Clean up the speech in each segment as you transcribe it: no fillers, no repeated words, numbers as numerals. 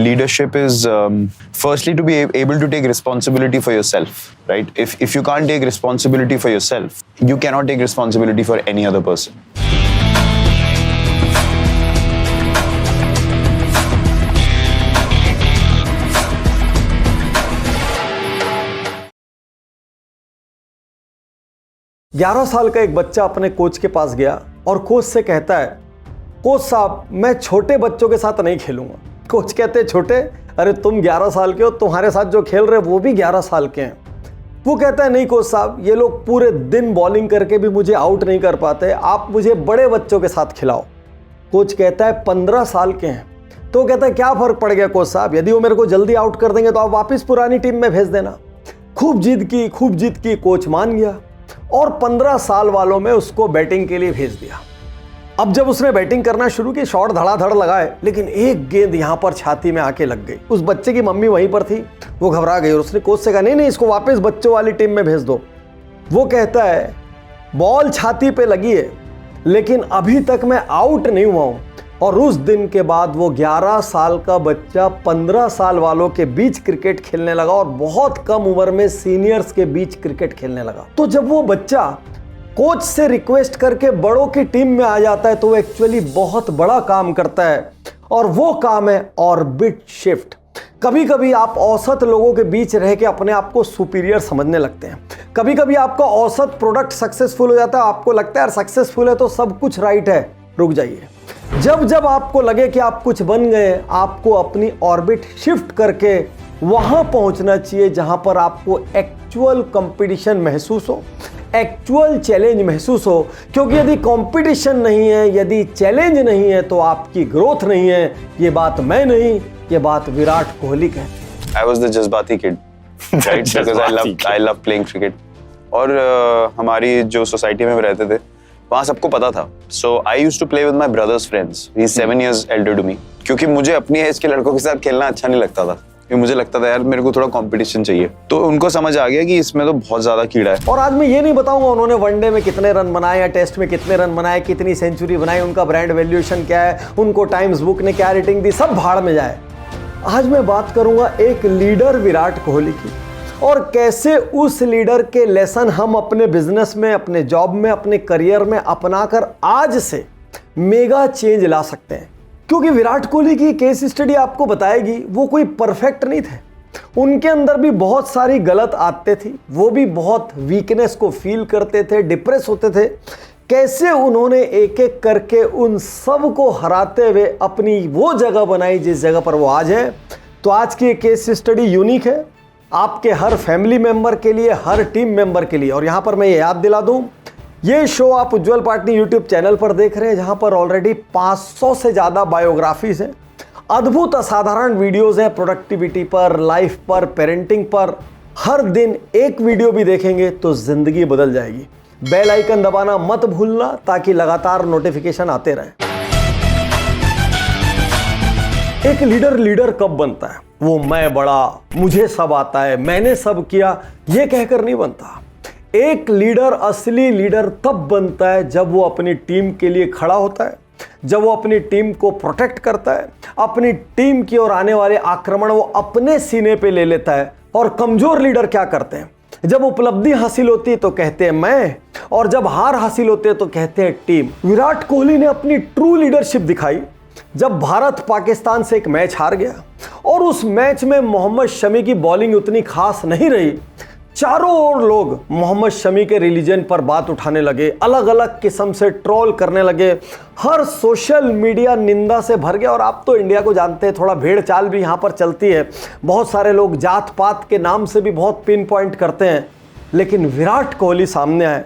leadership is firstly to be able to take responsibility for yourself, right? If you can't take responsibility for yourself, you cannot take responsibility for any other person. ग्यारह साल का एक बच्चा अपने coach के पास गया और coach से कहता है, कोच साहब मैं छोटे बच्चों के साथ नहीं खेलूंगा। कोच कहते हैं छोटे, अरे तुम 11 साल के हो, तुम्हारे साथ जो खेल रहे वो भी 11 साल के हैं। वो कहता है नहीं कोच साहब, ये लोग पूरे दिन बॉलिंग करके भी मुझे आउट नहीं कर पाते, आप मुझे बड़े बच्चों के साथ खिलाओ। कोच कहता है 15 साल के हैं। तो कहता है क्या फ़र्क पड़ गया कोच साहब, यदि वो मेरे को जल्दी आउट कर देंगे तो आप वापस पुरानी टीम में भेज देना। खूब जिद की कोच मान गया और 15 साल वालों में उसको बैटिंग के लिए भेज दिया। अब जब उसने बैटिंग करना शुरू की, शॉट धड़ाधड़ लगाए, लेकिन एक गेंद यहां पर छाती में आके लग गई। उस बच्चे की मम्मी वहीं पर थी, वो घबरा गई और उसने कोच से कहा नहीं इसको वापस बच्चों वाली टीम में भेज दो। वो कहता है बॉल छाती पे लगी है लेकिन अभी तक मैं आउट नहीं हुआ हूं। और उस दिन के बाद वो 11 साल का बच्चा 15 साल वालों के बीच क्रिकेट खेलने लगा और बहुत कम उम्र में सीनियर्स के बीच क्रिकेट खेलने लगा। तो जब वो बच्चा कोच से रिक्वेस्ट करके बड़ों की टीम में आ जाता है तो वो एक्चुअली बहुत बड़ा काम करता है और वो काम है ऑर्बिट शिफ्ट। कभी कभी आप औसत लोगों के बीच रह के अपने आप को सुपीरियर समझने लगते हैं। कभी कभी आपका औसत प्रोडक्ट सक्सेसफुल हो जाता है, आपको लगता है यार सक्सेसफुल है तो सब कुछ राइट है। रुक जाइए, जब आपको लगे कि आप कुछ बन गए, आपको अपनी ऑर्बिट शिफ्ट करके वहां पहुंचना चाहिए जहां पर आपको एक्चुअल कंपटीशन महसूस हो, एक्चुअल चैलेंज महसूस हो। क्योंकि यदि कंपटीशन नहीं है, यदि चैलेंज नहीं है तो आपकी ग्रोथ नहीं है। ये बात मैं नहीं, ये बात विराट कोहली कहते हैं। I was the जज्बाती kid, right? Because I love playing cricket. और हमारी जो सोसाइटी में रहते थे वहाँ सबको पता था। So I used to play with my brother's friends. He's 7 years elder to me. क्योंकि मुझे अपनी एज के लड़कों के साथ खेलना अच्छा नहीं लगता था, क्योंकि मुझे लगता था यार मेरे को थोड़ा कंपटीशन चाहिए। तो उनको समझ आ गया कि इसमें तो बहुत ज्यादा कीड़ा है। और आज मैं ये नहीं बताऊंगा उन्होंने वनडे में कितने रन बनाए या टेस्ट में कितने रन बनाए, कितनी सेंचुरी बनाई, उनका ब्रांड वैल्यूएशन क्या है, उनको टाइम्स बुक ने क्या रेटिंग दी, सब भाड़ में जाए। आज मैं बात करूंगा एक लीडर विराट कोहली की और कैसे उस लीडर के लेसन हम अपने बिजनेस में, अपने जॉब में, अपने करियर में अपनाकर आज से मेगा चेंज ला सकते हैं। क्योंकि विराट कोहली की केस स्टडी आपको बताएगी वो कोई परफेक्ट नहीं थे, उनके अंदर भी बहुत सारी गलत आदतें थी, वो भी बहुत वीकनेस को फील करते थे, डिप्रेस होते थे। कैसे उन्होंने एक एक करके उन सब को हराते हुए अपनी वो जगह बनाई जिस जगह पर वो आज है। तो आज की केस स्टडी यूनिक है आपके हर फैमिली मेंबर के लिए, हर टीम मेंबर के लिए। और यहां पर मैं ये याद दिला दूं, ये शो आप उज्जवल पाटनी यूट्यूब चैनल पर देख रहे हैं जहां पर ऑलरेडी 500 से ज़्यादा बायोग्राफीज हैं, अद्भुत असाधारण वीडियोस हैं प्रोडक्टिविटी पर, लाइफ पर, पेरेंटिंग पर। हर दिन एक वीडियो भी देखेंगे तो जिंदगी बदल जाएगी। बेल आइकन दबाना मत भूलना ताकि लगातार नोटिफिकेशन आते रहें। एक लीडर कब बनता है? वो मैं बड़ा, मुझे सब आता है, मैंने सब किया, ये कहकर नहीं बनता। एक लीडर, असली लीडर तब बनता है जब वो अपनी टीम के लिए खड़ा होता है, जब वो अपनी टीम को प्रोटेक्ट करता है, अपनी टीम की ओर आने वाले आक्रमण वो अपने सीने पे ले लेता है। और कमजोर लीडर क्या करते हैं? जब उपलब्धि हासिल होती है तो कहते हैं मैं, और जब हार हासिल होती है तो कहते हैं टीम। विराट कोहली ने अपनी ट्रू लीडरशिप दिखाई जब भारत पाकिस्तान से एक मैच हार गया और उस मैच में मोहम्मद शमी की बॉलिंग उतनी खास नहीं रही। चारों ओर लोग मोहम्मद शमी के रिलीजन पर बात उठाने लगे, अलग अलग किस्म से ट्रोल करने लगे, हर सोशल मीडिया निंदा से भर गया। और आप तो इंडिया को जानते हैं, थोड़ा भेड़ चाल भी यहाँ पर चलती है, बहुत सारे लोग जात पात के नाम से भी बहुत पिन पॉइंट करते हैं। लेकिन विराट कोहली सामने आए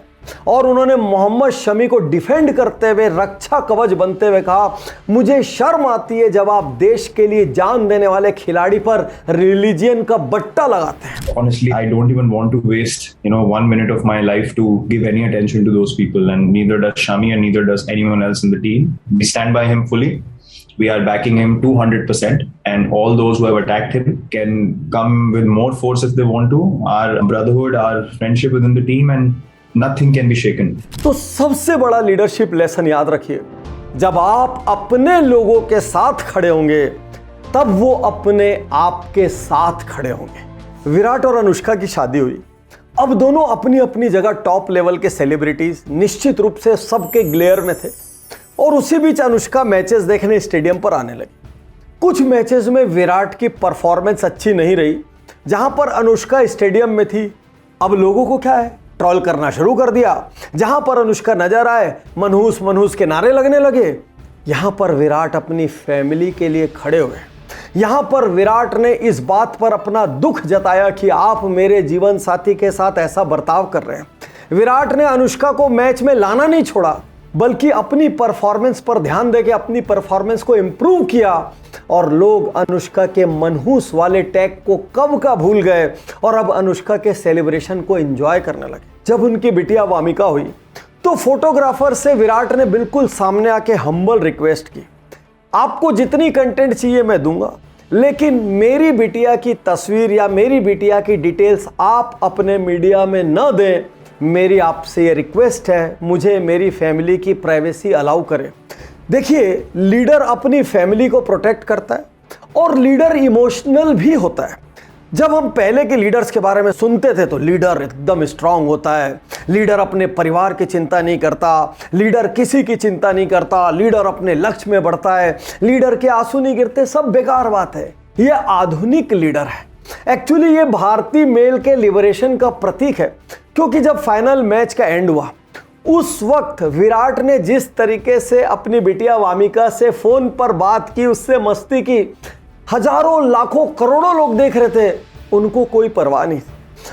और उन्होंने मोहम्मद शमी को डिफेंड करते हुए, रक्षा कवच बनते हुए कहा, मुझे शर्म आती है जब आप देश के लिए जान देने वाले खिलाड़ी पर रिलीजियन का बट्टा लगाते हैं। Honestly, I don't even want to waste, 1 minute of my life to give any attention to those people, and neither does Shami and neither does anyone else in the team. We stand by him fully. We are backing him 200%, and all those who have attacked him can come with more force if they want to. Our brotherhood, our friendship within the team, and nothing can be shaken. तो सबसे बड़ा leadership lesson याद रखिए, जब आप अपने लोगों के साथ खड़े होंगे तब वो अपने आप के साथ खड़े होंगे। विराट और अनुष्का की शादी हुई। अब दोनों अपनी अपनी जगह टॉप लेवल के सेलिब्रिटीज निश्चित रूप से सबके ग्लेयर में थे और उसी बीच अनुष्का मैचेस देखने स्टेडियम पर आने लगी। कुछ मैचेस में विराट की परफॉर्मेंस अच्छी नहीं रही। जहां पर अनुष्का स्टेडियम में थी, अब लोगों को क्या है, ट्रोल करना शुरू कर दिया। जहां पर अनुष्का नजर आए, मनहूस मनहूस के नारे लगने लगे। यहां पर विराट अपनी फैमिली के लिए खड़े हुए। यहां पर विराट ने इस बात पर अपना दुख जताया कि आप मेरे जीवन साथी के साथ ऐसा बर्ताव कर रहे हैं। विराट ने अनुष्का को मैच में लाना नहीं छोड़ा, बल्कि अपनी परफॉर्मेंस पर ध्यान देकर अपनी परफॉर्मेंस को इंप्रूव किया और लोग अनुष्का के मनहूस वाले टैग को कब का भूल गए और अब अनुष्का के सेलिब्रेशन को एंजॉय करने लगे। जब उनकी बिटिया वामिका हुई तो फोटोग्राफर से विराट ने बिल्कुल सामने आके हम्बल रिक्वेस्ट की, आपको जितनी कंटेंट चाहिए मैं दूंगा, लेकिन मेरी बिटिया की तस्वीर या मेरी बिटिया की डिटेल्स आप अपने मीडिया में न दें। मेरी आपसे ये रिक्वेस्ट है, मुझे मेरी फैमिली की प्राइवेसी अलाउ करें। देखिए, लीडर अपनी फैमिली को प्रोटेक्ट करता है और लीडर इमोशनल भी होता है। जब हम पहले के लीडर्स के बारे में सुनते थे तो लीडर एकदम स्ट्रांग होता है, लीडर अपने परिवार की चिंता नहीं करता, लीडर किसी की चिंता नहीं करता, लीडर अपने लक्ष्य में बढ़ता है, लीडर के आंसू नहीं गिरते, सब बेकार बात है। ये आधुनिक लीडर है। एक्चुअली ये भारतीय मेल के लिबरेशन का प्रतीक है, क्योंकि जब फाइनल मैच का एंड हुआ उस वक्त विराट ने जिस तरीके से अपनी बिटिया वामिका से फोन पर बात की, उससे मस्ती की, हजारों लाखों करोड़ों लोग देख रहे थे, उनको कोई परवाह नहीं।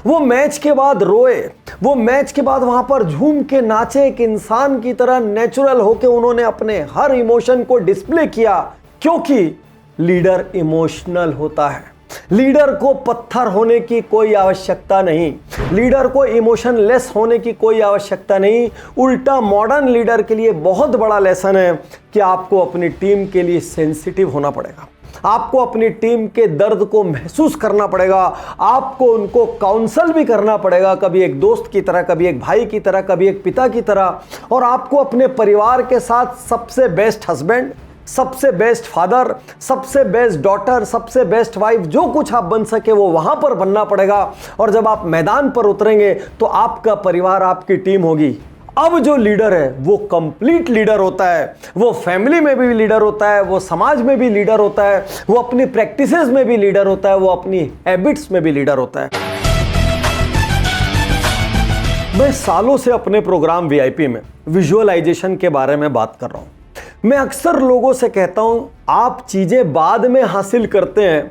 वो मैच के बाद रोए, वो मैच के बाद वहां पर झूम के नाचे, एक इंसान की तरह नेचुरल होके उन्होंने अपने हर इमोशन को डिस्प्ले किया, क्योंकि लीडर इमोशनल होता है। लीडर को पत्थर होने की कोई आवश्यकता नहीं, लीडर को इमोशनलेस होने की कोई आवश्यकता नहीं। उल्टा मॉडर्न लीडर के लिए बहुत बड़ा लेसन है कि आपको अपनी टीम के लिए सेंसिटिव होना पड़ेगा, आपको अपनी टीम के दर्द को महसूस करना पड़ेगा, आपको उनको काउंसल भी करना पड़ेगा, कभी एक दोस्त की तरह, कभी एक भाई की तरह, कभी एक पिता की तरह। और आपको अपने परिवार के साथ सबसे बेस्ट हस्बैंड, सबसे बेस्ट फादर, सबसे बेस्ट डॉटर, सबसे बेस्ट वाइफ, जो कुछ आप बन सके वो वहां पर बनना पड़ेगा। और जब आप मैदान पर उतरेंगे तो आपका परिवार आपकी टीम होगी। अब जो लीडर है वो कंप्लीट लीडर होता है, वो फैमिली में भी लीडर होता है, वो समाज में भी लीडर होता है, वो अपनी प्रैक्टिसेस में भी लीडर होता है, वो अपनी हैबिट्स में भी लीडर होता है। मैं सालों से अपने प्रोग्राम वीआईपी में विजुअलाइजेशन के बारे में बात कर रहा हूं। मैं अक्सर लोगों से कहता हूं, आप चीजें बाद में हासिल करते हैं,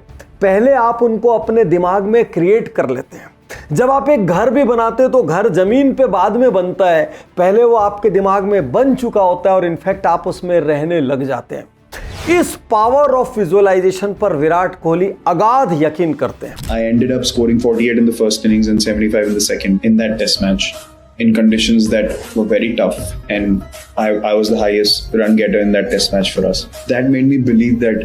पहले आप उनको अपने दिमाग में क्रिएट कर लेते हैं। जब आप एक घर भी बनाते हो तो घर जमीन पे बाद में बनता है, पहले वो आपके दिमाग में बन चुका होता है और इनफैक्ट आप उसमें रहने लग जाते हैं। इस पावर ऑफ विजुअलाइजेशन पर विराट कोहली अगाध यकीन करते हैं। I ended up scoring 48 in the first innings and 75 in the second in that test match in conditions that were very tough, and I was the highest run getter in that test match for us. That made me believe that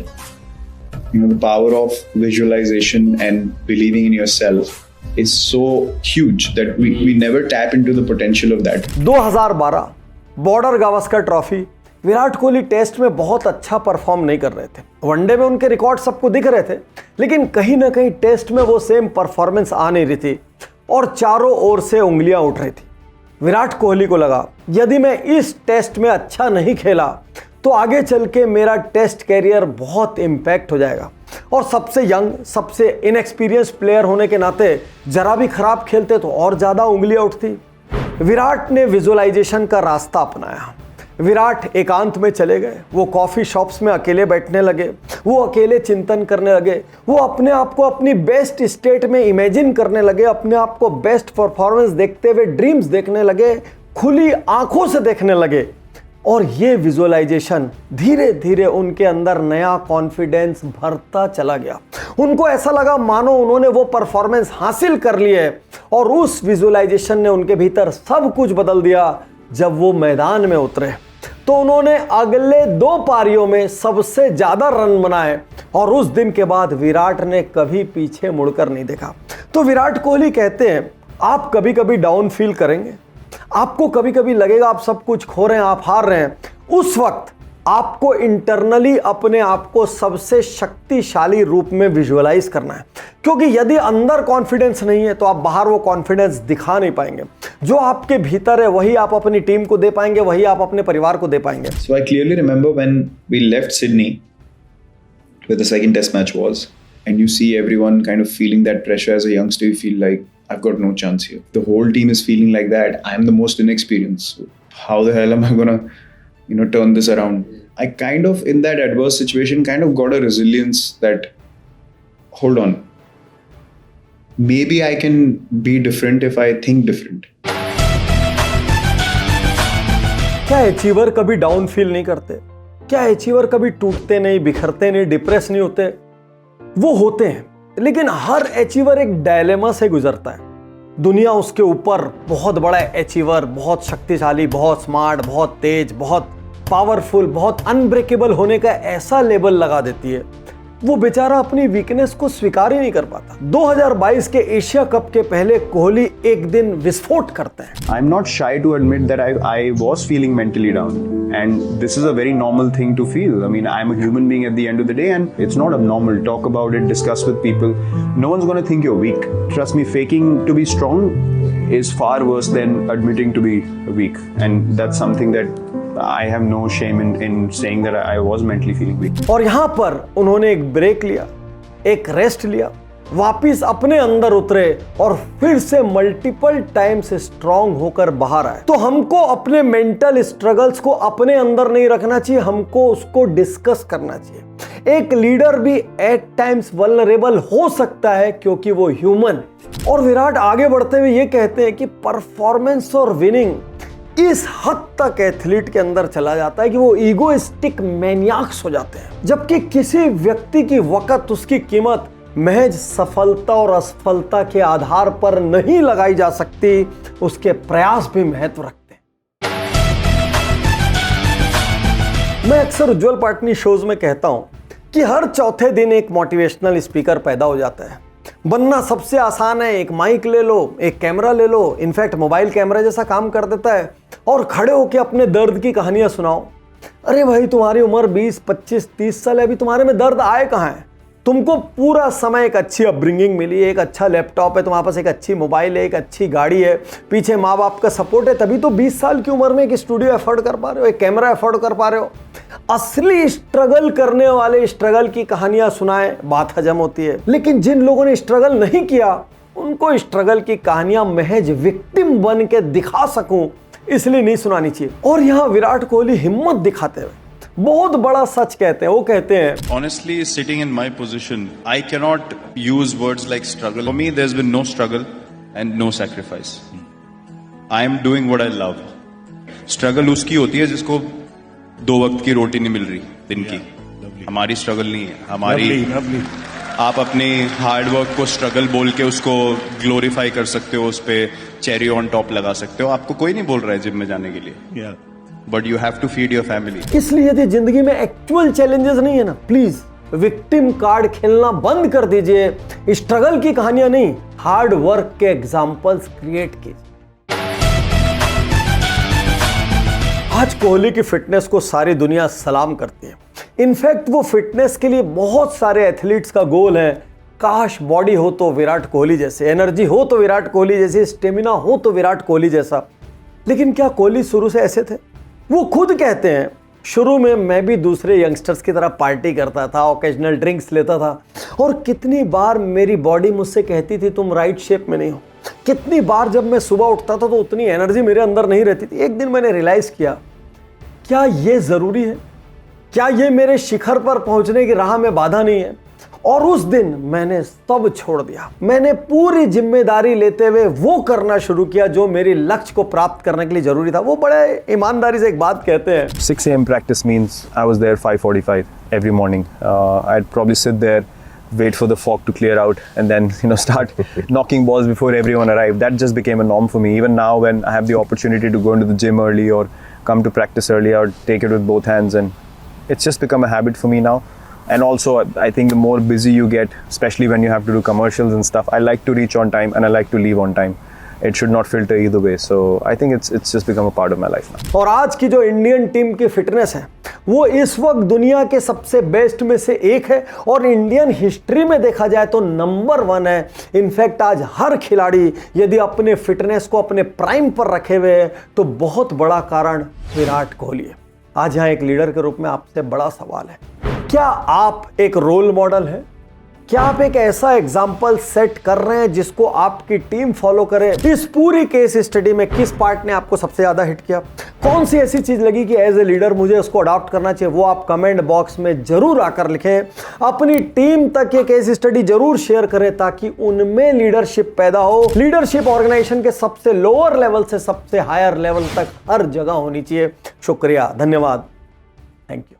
the power of visualization and believing in yourself is so huge that we never tap into the potential of that. 2012 border Gavaskar trophy, Virat Kohli test में बहुत अच्छा perform नहीं कर रहे थे। One day में उनके record सबको दिख रहे थे, लेकिन कहीं ना कहीं टेस्ट में वो सेम परफॉर्मेंस आ नहीं रही थी और चारों ओर से उंगलियां उठ रही थी। विराट कोहली को लगा, यदि मैं इस टेस्ट में अच्छा नहीं खेला तो आगे चल के मेरा टेस्ट कैरियर बहुत इम्पैक्ट हो जाएगा। और सबसे यंग, सबसे इनएक्सपीरियंस प्लेयर होने के नाते जरा भी खराब खेलते तो और ज़्यादा उंगलियां उठती। विराट ने विजुअलाइजेशन का रास्ता अपनाया। विराट एकांत में चले गए, वो कॉफ़ी शॉप्स में अकेले बैठने लगे, वो अकेले चिंतन करने लगे, वो अपने आप को अपनी बेस्ट स्टेट में इमेजिन करने लगे, अपने आप को बेस्ट परफॉर्मेंस देखते हुए ड्रीम्स देखने लगे, खुली आंखों से देखने लगे। और ये विजुअलाइजेशन धीरे धीरे उनके अंदर नया कॉन्फिडेंस भरता चला गया। उनको ऐसा लगा मानो उन्होंने वो परफॉर्मेंस हासिल कर ली है और उस विजुअलाइजेशन ने उनके भीतर सब कुछ बदल दिया। जब वो मैदान में उतरे तो उन्होंने अगले 2 पारियों में सबसे ज्यादा रन बनाए और उस दिन के बाद विराट ने कभी पीछे मुड़कर नहीं देखा। तो विराट कोहली कहते हैं, आप कभी कभी डाउन फील करेंगे, आपको कभी कभी लगेगा आप सब कुछ खो रहे हैं, आप हार रहे हैं। उस वक्त आपको इंटरनली अपने आप को सबसे शक्तिशाली रूप में विजुअलाइज करना है, क्योंकि यदि अंदर कॉन्फिडेंस नहीं है तो आप बाहर वो कॉन्फिडेंस दिखा नहीं पाएंगे। जो आपके भीतर है वही आप अपनी टीम को दे पाएंगे, वही आप अपने परिवार को दे पाएंगे। So I clearly remember when we left Sydney, where the second test match was, and you see everyone kind of feeling that pressure as a youngster. You feel like, I've got no chance here. The whole team is feeling like that. I'm the most inexperienced. So how the hell am I gonna, turn this around? I kind of, in that adverse situation, kind of got a resilience that, hold on, maybe I can be different if I think different. क्या achiever कभी down feel नहीं करते? क्या achiever कभी टूटते नहीं, बिखरते नहीं, depress नहीं होते? वो होते हैं, लेकिन हर अचीवर एक डायलेमा से गुजरता है। दुनिया उसके ऊपर बहुत बड़ा अचीवर, बहुत शक्तिशाली, बहुत स्मार्ट, बहुत तेज, बहुत पावरफुल, बहुत अनब्रेकेबल होने का ऐसा लेबल लगा देती है, वो बेचारा अपनी वीकनेस को स्वीकार ही नहीं कर पाता। 2022 के एशिया कप के पहले कोहली एक दिन विस्फोट करते हैं। I'm not shy to admit that I was feeling mentally down, and this is a very normal thing to feel. I mean, I'm a human being at the end of the day, and it's not abnormal. Talk about it, discuss with people. No one's going to think you're weak. Trust me, faking to be strong is far worse than admitting to be weak, and that's something that I have no shame in saying that I was mentally feeling weak. और यहाँ पर उन्होंने एक break लिया, एक rest लिया, वापिस अपने अंदर उतरे और फिर से मल्टीपल टाइम्स स्ट्रांग होकर बाहर आए। तो हमको अपने मेंटल स्ट्रगल्स को अपने अंदर नहीं रखना चाहिए, हमको उसको डिस्कस करना चाहिए। एक लीडर भी एट टाइम्स वल्नरेबल हो सकता है क्योंकि वो ह्यूमन। और विराट आगे बढ़ते हुए ये कहते हैं कि परफॉर्मेंस और विनिंग इस हद तक एथलीट के अंदर चला जाता है कि वो ईगोइस्टिक मैनियाक्स हो जाते हैं, जबकि किसी व्यक्ति की वक़्त उसकी कीमत महज सफलता और असफलता के आधार पर नहीं लगाई जा सकती, उसके प्रयास भी महत्व रखते हैं। मैं अक्सर उज्जवल पाटनी शोज में कहता हूं कि हर चौथे दिन एक मोटिवेशनल स्पीकर पैदा हो जाता है। बनना सबसे आसान है, एक माइक ले लो, एक कैमरा ले लो, इनफैक्ट मोबाइल कैमरा जैसा काम कर देता है, और खड़े होकर अपने दर्द की कहानियां सुनाओ। अरे भाई, तुम्हारी उम्र 20, 25, 30 साल है, अभी तुम्हारे में दर्द आए कहाँ है? तुमको पूरा समय एक अच्छी अपब्रिंगिंग मिली है, एक अच्छा लैपटॉप है, तुम्हारे पास एक अच्छी मोबाइल है, एक अच्छी गाड़ी है, पीछे माँ बाप का सपोर्ट है, तभी तो 20 साल की उम्र में एक स्टूडियो अफोर्ड कर पा रहे हो, एक कैमरा अफोर्ड कर पा रहे हो। असली स्ट्रगल करने वाले स्ट्रगल की कहानियां सुनाए, बात हजम होती है। लेकिन जिन लोगों ने स्ट्रगल नहीं किया, उनको स्ट्रगल की कहानियां महज विक्टिम बन के दिखा सकूं, इसलिए नहीं सुनानी चाहिए। और यहाँ विराट कोहली हिम्मत दिखाते हुए बहुत बड़ा सच कहते हैं। वो कहते हैं, Honestly, sitting in my position, I cannot use words like struggle. For me, there's been no struggle and no sacrifice. I am doing what I love. Struggle उसकी होती है जिसको 2 वक्त की रोटी नहीं मिल रही दिन की। हमारी स्ट्रगल नहीं है, हमारी आप अपने हार्ड वर्क को स्ट्रगल बोल के उसको ग्लोरीफाई कर सकते हो, उस पे चेरी ऑन टॉप लगा सकते हो। आपको कोई नहीं बोल रहा है जिम में जाने के लिए, but you have to feed your family. इसलिए यदि जिंदगी में एक्चुअल चैलेंजेस नहीं है ना, प्लीज विक्टिम कार्ड खेलना बंद कर दीजिए। स्ट्रगल की कहानियां नहीं, हार्ड वर्क के एग्जांपल्स क्रिएट कीजिए। आज कोहली की फिटनेस को सारी दुनिया सलाम करती है। इनफैक्ट वो फिटनेस के लिए बहुत सारे एथलीट्स का गोल है, काश बॉडी हो तो विराट कोहली जैसे, एनर्जी हो तो विराट कोहली जैसे, स्टेमिना हो तो विराट कोहली जैसा। लेकिन क्या कोहली शुरू से ऐसे थे? वो खुद कहते हैं, शुरू में मैं भी दूसरे यंगस्टर्स की तरह पार्टी करता था, ओकेजनल ड्रिंक्स लेता था, और कितनी बार मेरी बॉडी मुझसे कहती थी तुम राइट शेप में नहीं हो। कितनी बार जब मैं सुबह उठता था तो उतनी एनर्जी मेरे अंदर नहीं रहती थी। एक दिन मैंने रियलाइज किया, क्या ये जरूरी है? क्या ये मेरे शिखर पर पहुंचने की राह में बाधा नहीं है? और उस दिन मैंने सब छोड़ दिया। मैंने पूरी जिम्मेदारी लेते हुए वो करना शुरू किया जो मेरे लक्ष्य को प्राप्त करने के लिए जरूरी था। वो बड़े ईमानदारी से एक बात कहते हैं, 6 a.m. practice means I was there 5:45 every morning. I'd probably sit there, wait for the fog to clear out, and then start knocking balls before everyone arrived. That just became a norm for me. Even now, when I have the opportunity to go into the gym early or come to practice early, I would take it with both hands, and it's just become a habit for me now. And also, I think the more busy you get, especially when you have to do commercials and stuff, I like to reach on time and I like to leave on time. it should not filter either way. So I think it's just become a part of my life now. और आज की जो Indian team की fitness है वो इस वक्त दुनिया के सबसे बेस्ट में से एक है और इंडियन हिस्ट्री में देखा जाए तो नंबर 1 है। इनफैक्ट आज हर खिलाड़ी यदि अपने फिटनेस को अपने प्राइम पर रखे हुए है तो बहुत बड़ा कारण विराट कोहली है। आज यहाँ एक लीडर के रूप में आपसे बड़ा सवाल है, क्या आप एक रोल मॉडल हैं? क्या आप एक ऐसा एग्जाम्पल सेट कर रहे हैं जिसको आपकी टीम फॉलो करे? इस पूरी केस स्टडी में किस पार्ट ने आपको सबसे ज्यादा हिट किया? कौन सी ऐसी चीज लगी कि एज ए लीडर मुझे उसको अडॉप्ट करना चाहिए? वो आप कमेंट बॉक्स में जरूर आकर लिखें। अपनी टीम तक ये केस स्टडी जरूर शेयर करें ताकि उनमें लीडरशिप पैदा हो। लीडरशिप ऑर्गेनाइजेशन के सबसे लोअर लेवल से सबसे हायर लेवल तक हर जगह होनी चाहिए। शुक्रिया, धन्यवाद, थैंक यू।